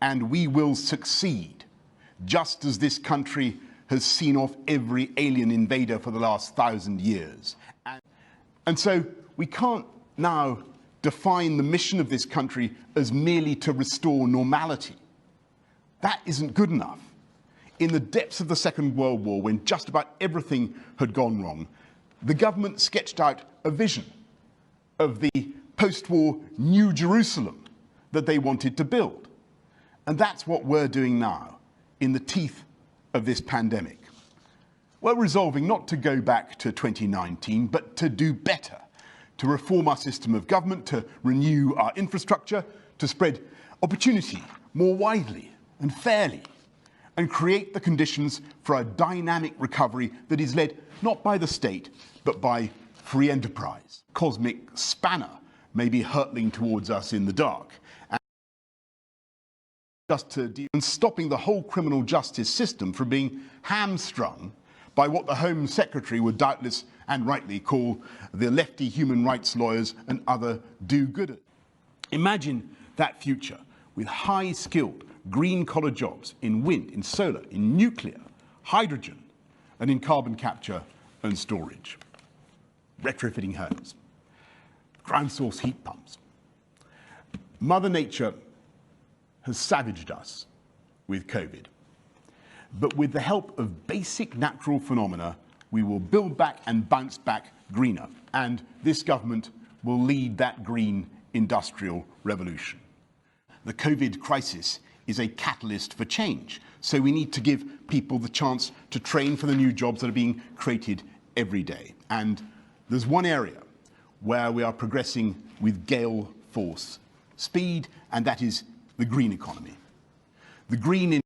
and we will succeed, just as this country has seen off every alien invader for the last 1,000 years. And so we can't now define the mission of this country as merely to restore normality. That isn't good enough. In the depths of the Second World War, when just about everything had gone wrong, the government sketched out a vision of the post-war New Jerusalem that they wanted to build. And that's what we're doing now, in the teeth of this pandemic. We're resolving not to go back to 2019, but to do better, to reform our system of government, to renew our infrastructure, to spread opportunity more widely and fairly, and create the conditions for a dynamic recovery that is led not by the state, but by free enterprise. Cosmic spanner may be hurtling towards us in the dark, and stopping the whole criminal justice system from being hamstrung by what the Home Secretary would doubtless and rightly call the lefty human rights lawyers and other do-gooders. Imagine that future with high-skilled green-collar jobs in wind, in solar, in nuclear, hydrogen, and in carbon capture and storage. Retrofitting homes, ground-source heat pumps. Mother Nature has savaged us with COVID. But with the help of basic natural phenomena, we will build back and bounce back greener. And this government will lead that green industrial revolution. The COVID crisis is a catalyst for change. So we need to give people the chance to train for the new jobs that are being created every day. And there's one area where we are progressing with gale force speed, and that is the green economy. The green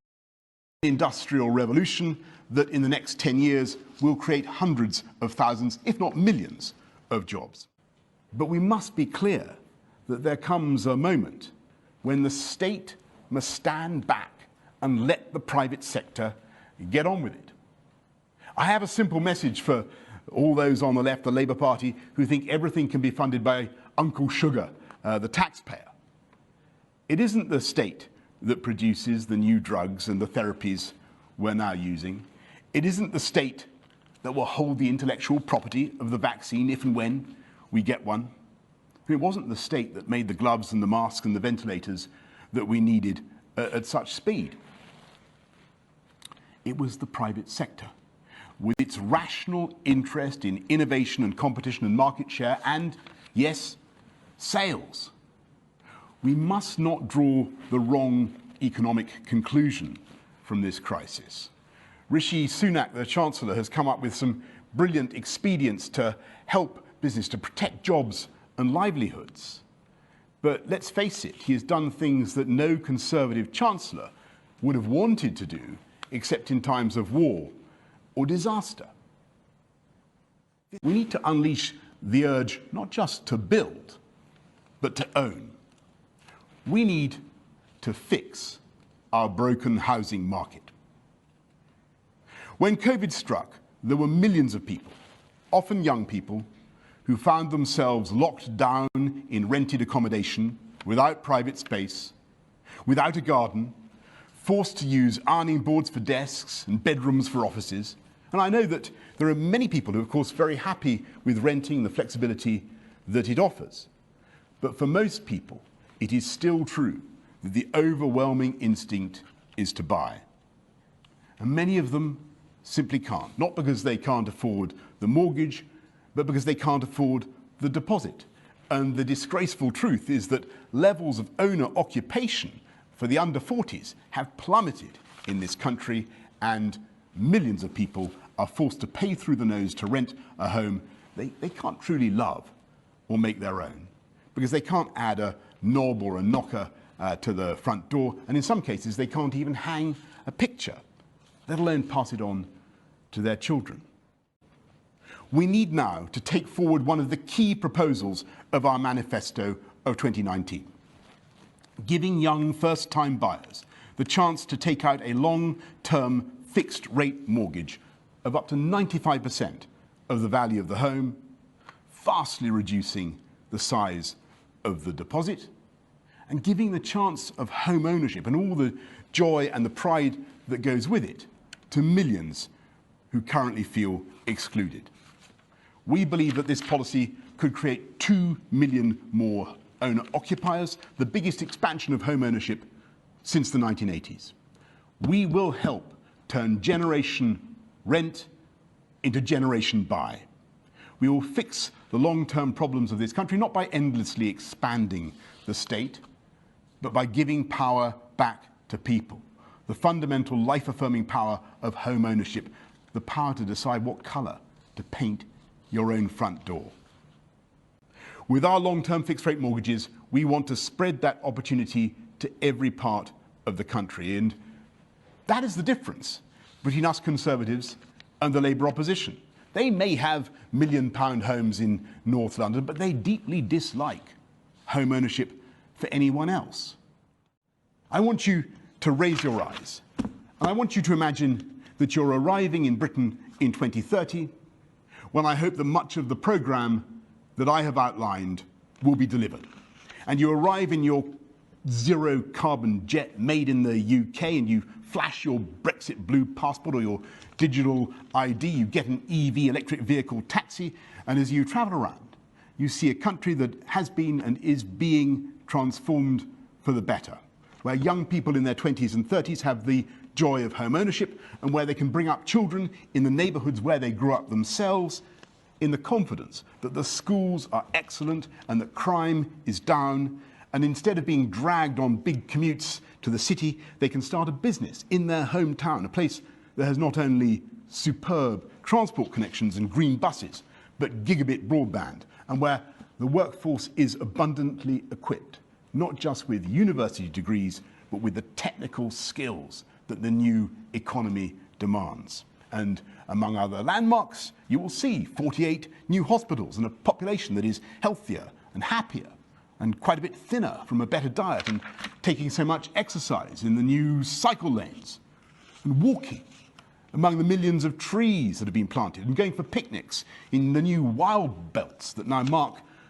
industrial revolution that in the next 10 years will create hundreds of thousands, if not millions, of jobs. But we must be clear that there comes a moment when the state must stand back and let the private sector get on with it. I have a simple message for all those on the left, the Labour Party, who think everything can be funded by Uncle Sugar, the taxpayer. It isn't the state that produces the new drugs and the therapies we're now using. It isn't the state that will hold the intellectual property of the vaccine if and when we get one. It wasn't the state that made the gloves and the masks and the ventilators that we needed at such speed. It was the private sector, with its rational interest in innovation and competition and market share and, yes, sales. We must not draw the wrong economic conclusion from this crisis. Rishi Sunak, the Chancellor, has come up with some brilliant expedients to help business, to protect jobs and livelihoods. But let's face it, he has done things that no Conservative Chancellor would have wanted to do except in times of war or disaster. We need to unleash the urge not just to build, but to own. We need to fix our broken housing market. When COVID struck, there were millions of people, often young people, who found themselves locked down in rented accommodation, without private space, without a garden, forced to use ironing boards for desks and bedrooms for offices. And I know that there are many people who are, of course, very happy with renting, the flexibility that it offers. But for most people, it is still true that the overwhelming instinct is to buy. And many of them simply can't, not because they can't afford the mortgage, but because they can't afford the deposit. And the disgraceful truth is that levels of owner occupation for the under 40s have plummeted in this country, and millions of people are forced to pay through the nose to rent a home they can't truly love or make their own, because they can't add a knob or a knocker to the front door, and in some cases they can't even hang a picture, let alone pass it on to their children. We need now to take forward one of the key proposals of our manifesto of 2019, giving young first-time buyers the chance to take out a long-term fixed-rate mortgage of up to 95% of the value of the home, vastly reducing the size of the deposit, and giving the chance of home ownership and all the joy and the pride that goes with it to millions who currently feel excluded. We believe that this policy could create 2 million more owner-occupiers, the biggest expansion of home ownership since the 1980s. We will help turn generation rent into generation buy. We will fix the long-term problems of this country, not by endlessly expanding the state, but by giving power back to people. The fundamental life-affirming power of home ownership, the power to decide what colour to paint your own front door. With our long-term fixed-rate mortgages, we want to spread that opportunity to every part of the country. And that is the difference between us Conservatives and the Labour opposition. They may have million-pound homes in North London, but they deeply dislike home ownership for anyone else. I want you to raise your eyes, and I want you to imagine that you're arriving in Britain in 2030, when I hope that much of the programme that I have outlined will be delivered. And you arrive in your zero-carbon jet made in the UK, and you flash your Brexit blue passport or your digital ID, you get an EV electric vehicle taxi, and as you travel around, you see a country that has been and is being transformed for the better, where young people in their 20s and 30s have the joy of home ownership, and where they can bring up children in the neighbourhoods where they grew up themselves, in the confidence that the schools are excellent and that crime is down, and instead of being dragged on big commutes to the city, they can start a business in their hometown, a place that has not only superb transport connections and green buses, but gigabit broadband, and where the workforce is abundantly equipped, not just with university degrees, but with the technical skills that the new economy demands. And among other landmarks, you will see 48 new hospitals and a population that is healthier and happier and quite a bit thinner from a better diet and taking so much exercise in the new cycle lanes and walking among the millions of trees that have been planted and going for picnics in the new wild belts that now mark